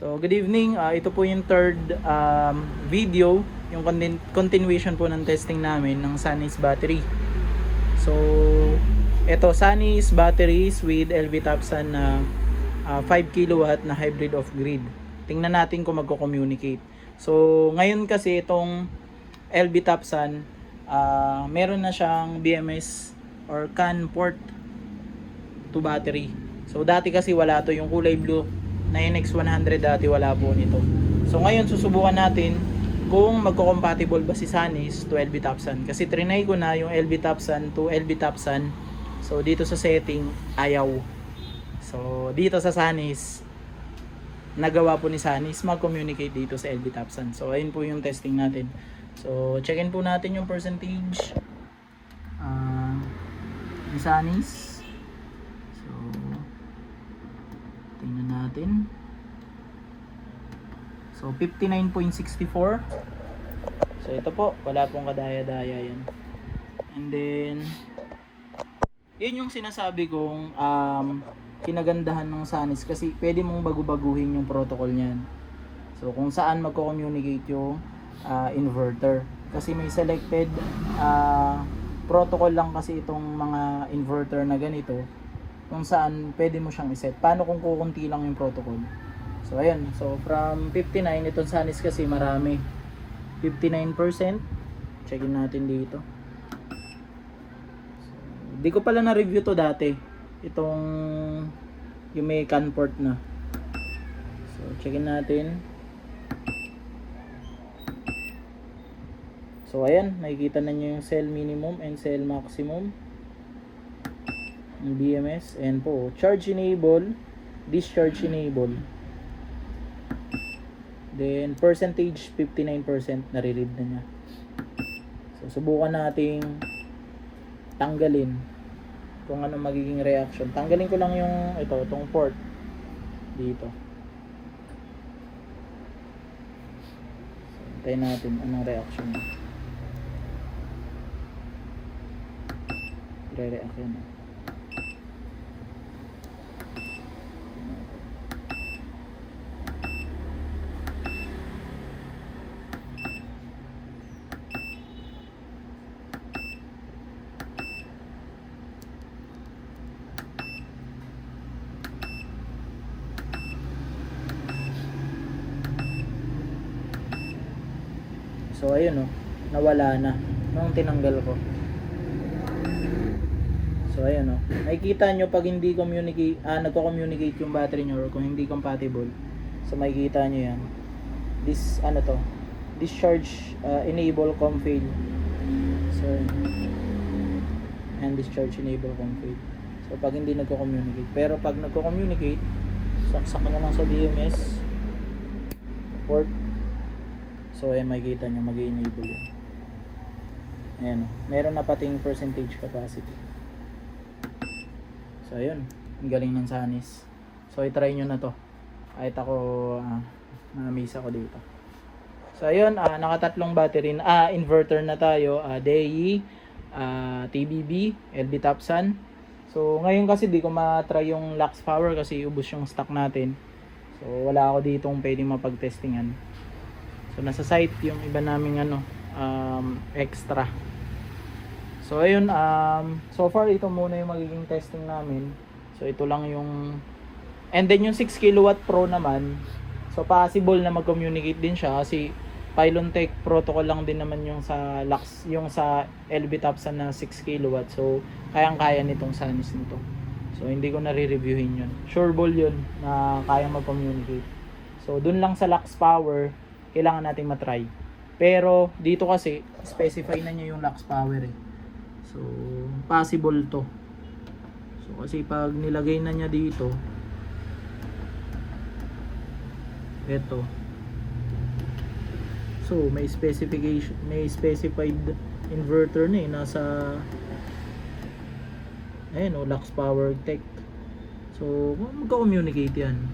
So, good evening. Ito po yung third video, yung continuation po ng testing namin ng Sunny's battery. So, ito Sunny's batteries with LV Topsan na 5 kilowatt na hybrid off-grid. Tingnan natin kung magko-communicate. So, ngayon kasi itong LV Topsan, meron na siyang BMS or CAN port to battery. So, dati kasi wala to, yung kulay blue na NX100 dati wala po nito. So ngayon susubukan natin kung magko-compatible ba si Sunny's to LV Topsan. Kasi trinay ko na yung LV Topsan to LV Topsan. So dito sa setting ayaw. So dito sa Sunny's nagawa po ni Sunny's mag-communicate dito sa LV Topsan. So ayun po yung testing natin. So check-in po natin yung percentage ni Sunny's. Tingnan natin. So 59.64. So ito po, wala pong kadaya-daya yan. And then yun yung sinasabi kong kinagandahan ng Sunny's kasi pwede mong bagu-baguhin yung protocol niyan. So kung saan magko-communicate yung inverter. Kasi may selected protocol lang kasi itong mga inverter na ganito, kung saan pwede mo siyang iset. Paano kung kukunti lang yung protocol? So ayan, so from 59, itong Sunny's kasi marami. 59%. Checkin natin dito. So, di ko pala na-review to dati. Itong yung may CAN port na. So checkin natin. So ayan, nakikita na nyo yung cell minimum and cell maximum ng BMS. And po, charge enable, discharge enable. Then percentage 59%, nare-read na niya. So subukan nating tanggalin kung ano magiging reaction. Tanggalin ko lang yung itong port dito. So hintayin natin anong reaction niya. Re-react yan. So ayun nawala na nung tinanggal ko. So ayun nakikita nyo pag hindi nagko-communicate yung battery nyo or kung hindi compatible. So makikita nyo yan. This discharge enable com fail. So and discharge enable com fail. So pag hindi nagko-communicate, pero pag nagko-communicate, saksak na lang sa BMS port. So ayan, makikita nyo mag-enable yun. Ayan, meron na pating percentage capacity. So ayun, ang galing ng Sunny's. So i-try nyo na to. Kahit ako na-miss ako dito. So ayun, nakatatlong battery na, inverter na tayo, DAE, TBB, LV Topsan. So ngayon kasi di ko ma-try yung Lux Power kasi ubos yung stock natin. So wala ako ditong pwedeng mapag-testingan. So nasa site yung iba naming extra. So ayun, so far ito muna yung magiging testing namin. So ito lang yung, and then yung 6 kilowatt Pro naman, so possible na mag-communicate din siya kasi Pylon Tech protocol lang din naman yung sa Lux, yung sa LV Topsan na 6 kilowatt. So kayang-kaya nitong Sunny's nito. So hindi ko na-reviewin yun. Sure ball yun na kayang mag-communicate. So dun lang sa Lux Power kailangan nating matry. Pero dito kasi specify na niya yung Lux Power So possible to. So kasi pag nilagay na niya dito, eto. So may specification, may specified inverter na nasa Lux Power Tech. So magko-communicate yan.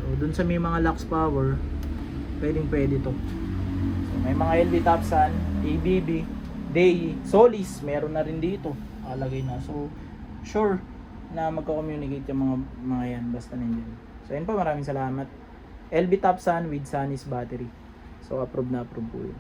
So dun sa may mga Lux Power pwede to. So may mga LV Topsan, ABB, DAE, Solis, meron na rin dito. Alagay na. So sure na magko-communicate yung mga yan basta nandiyan. So yun po, maraming salamat. LB Top Sun with Sunny's battery. So approve na approve po yun.